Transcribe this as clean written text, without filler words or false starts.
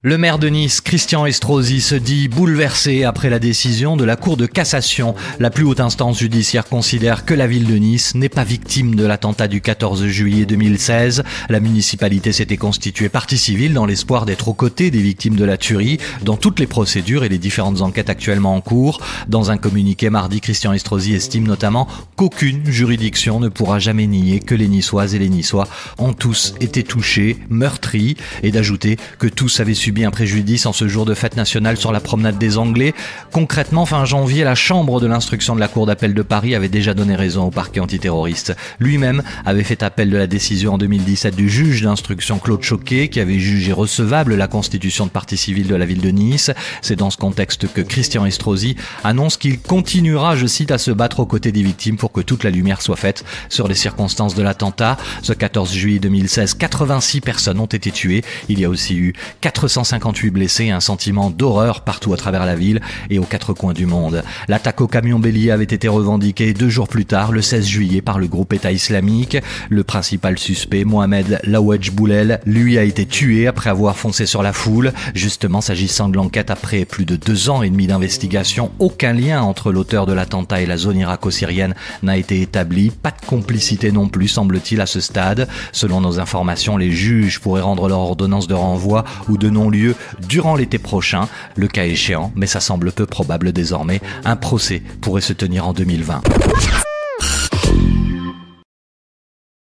Le maire de Nice, Christian Estrosi, se dit bouleversé après la décision de la Cour de cassation. La plus haute instance judiciaire considère que la ville de Nice n'est pas victime de l'attentat du 14 juillet 2016. La municipalité s'était constituée partie civile dans l'espoir d'être aux côtés des victimes de la tuerie dans toutes les procédures et les différentes enquêtes actuellement en cours. Dans un communiqué mardi, Christian Estrosi estime notamment qu'aucune juridiction ne pourra jamais nier que les Niçoises et les Niçois ont tous été touchés, meurtris, et d'ajouter que tous avaient subi un préjudice en ce jour de fête nationale sur la promenade des Anglais. Concrètement, fin janvier, la chambre de l'instruction de la Cour d'appel de Paris avait déjà donné raison au parquet antiterroriste. Lui-même avait fait appel de la décision en 2017 du juge d'instruction Claude Choquet, qui avait jugé recevable la constitution de partie civile de la ville de Nice. C'est dans ce contexte que Christian Estrosi annonce qu'il continuera, je cite, à se battre aux côtés des victimes pour que toute la lumière soit faite sur les circonstances de l'attentat. Ce 14 juillet 2016, 86 personnes ont été tuées. Il y a aussi eu 458 blessés et un sentiment d'horreur partout à travers la ville et aux quatre coins du monde. L'attaque au camion bélier avait été revendiquée 2 jours plus tard, le 16 juillet, par le groupe État islamique. Le principal suspect, Mohamed Laouedj Boulel, lui a été tué après avoir foncé sur la foule. Justement, s'agissant de l'enquête, après plus de 2 ans et demi d'investigation, aucun lien entre l'auteur de l'attentat et la zone irako-syrienne n'a été établi. Pas de complicité non plus, semble-t-il, à ce stade. Selon nos informations, les juges pourraient rendre leur ordonnance de renvoi ou de non-lieu durant l'été prochain, le cas échéant, mais ça semble peu probable désormais, un procès pourrait se tenir en 2020.